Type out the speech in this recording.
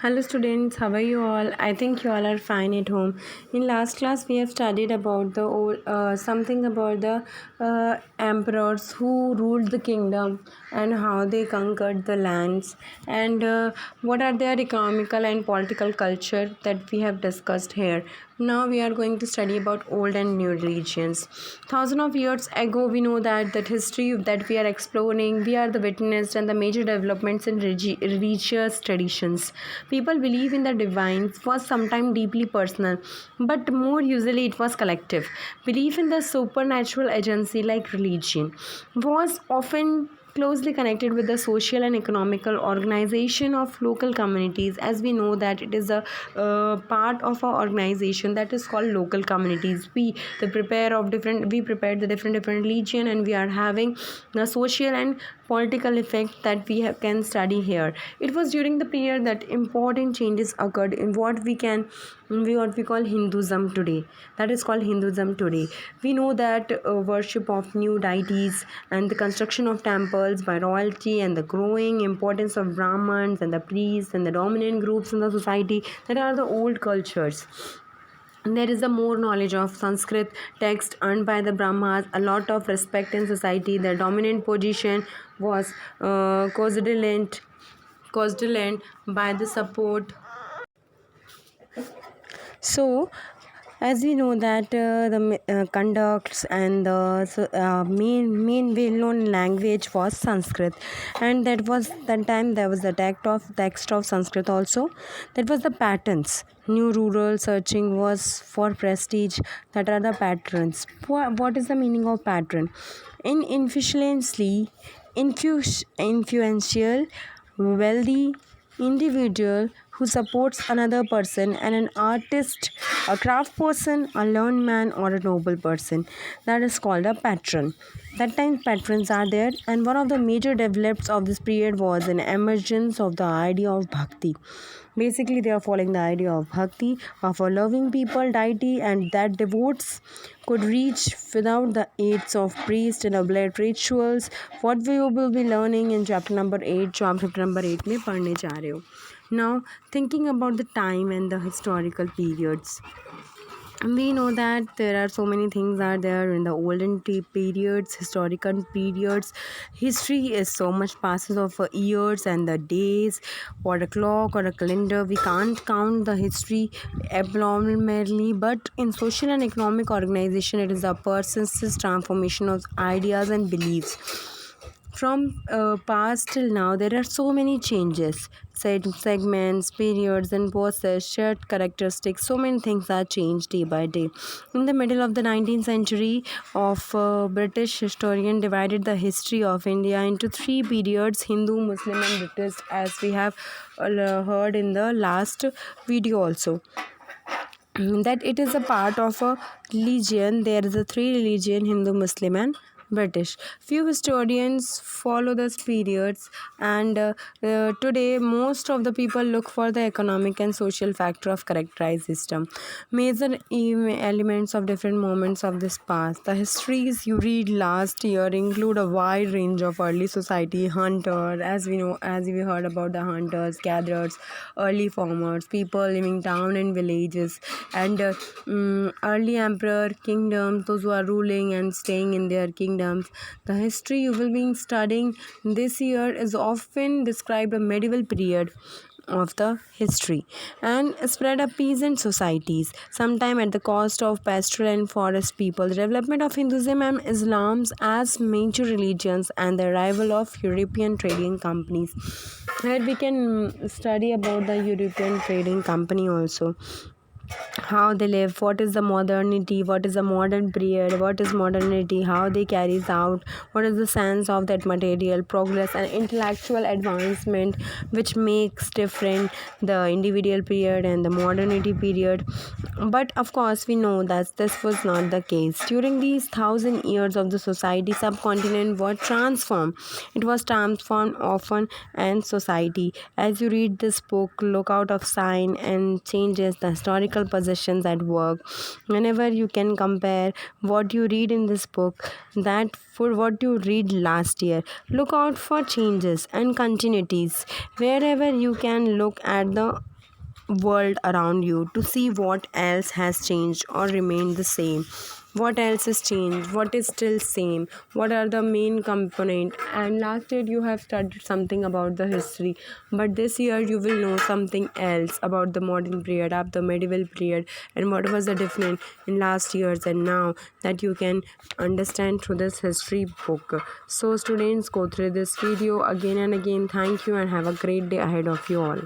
Hello students, how are you all? I think you all are fine at home. In last class, we have studied about the something about the emperors who ruled the kingdom and how they conquered the lands and what are their economical and political culture that we have discussed here. Now we are going to study about old and new religions. Thousands of years ago, we know that history that we are exploring, we are the witness and the major developments in religious traditions. People believe in the divine was sometimes deeply personal, but more usually it was collective. Belief in the supernatural agency like religion was often closely connected with the social and economical organization of local communities, as we know that it is a part of our organization that is called local communities. We prepare the different religion, and we are having the social and political effect that can study here. It was during the period that important changes occurred in what we call Hinduism today. That is called Hinduism today. We know that worship of new deities and the construction of temples by royalty and the growing importance of Brahmins and the priests and the dominant groups in the society, that are the old cultures. There is a more knowledge of Sanskrit text earned by the Brahmas, a lot of respect in society. Their dominant position was causalent by the support. So, as we know that the conducts and the main well-known language was Sanskrit, and that time there was the text of Sanskrit also. That was the patterns. New rural searching was for prestige. That are the patterns. What is the meaning of pattern? In influential, wealthy individual who supports another person, and an artist, a craft person, a learned man, or a noble person, that is called a patron. That time patrons are there, and one of the major developments of this period was an emergence of the idea of bhakti. Basically, they are following the idea of bhakti, of a loving people deity, and that devotees could reach without the aids of priests and oblate rituals. What we will be learning in chapter number 8, chapter number 8 में पढ़ने जा रहे हो. Now, thinking about the time and the historical periods, we know that there are so many things are there in the olden periods, historical periods. History is so much passes of years and the days, or a clock or a calendar. We can't count the history abnormally, but in social and economic organization, it is a person's transformation of ideas and beliefs. From past till now, there are so many changes. Segments, periods, and poses, shared characteristics. So many things are changed day by day. In the middle of the 19th century, of British historian divided the history of India into three periods: Hindu, Muslim, and British, as we have heard in the last video also. That it is a part of a religion. There is a three religion: Hindu, Muslim, and British. Few historians follow these periods, and today most of the people look for the economic and social factor of characterized system. Major elements of different moments of this past. The histories you read last year include a wide range of early society: hunter, as we know, as we heard about the hunters, gatherers, early farmers, people living town and villages, and early emperor kingdoms, those who are ruling and staying in their kingdoms. The history you will be studying this year is often described a medieval period of the history, and spread up peasant societies, sometime at the cost of pastoral and forest people. The development of Hinduism and Islam as major religions, and the arrival of European trading companies. Here we can study about the European trading company also, how they live, what is the modernity, what is the modern period, what is modernity, how they carries out, what is the sense of that material progress and intellectual advancement which makes different the individual period and the modernity period. But of course we know that this was not the case. During these 1,000 years of the society, subcontinent was transformed. It was transformed often, and society, as you read this book, look out of sign and changes, the historical physical possessions at work. Whenever you can compare what you read in this book that for what you read last year, look out for changes and continuities wherever you can. Look at the world around you to see what else has changed or remained the same, what else is changed, what is still same, what are the main component. And last year you have studied something about the history, but this year you will know something else about the modern period, of the medieval period, and what was the difference in last years and now, that you can understand through this history book. So students, go through this video again and again. Thank you and have a great day ahead of you all.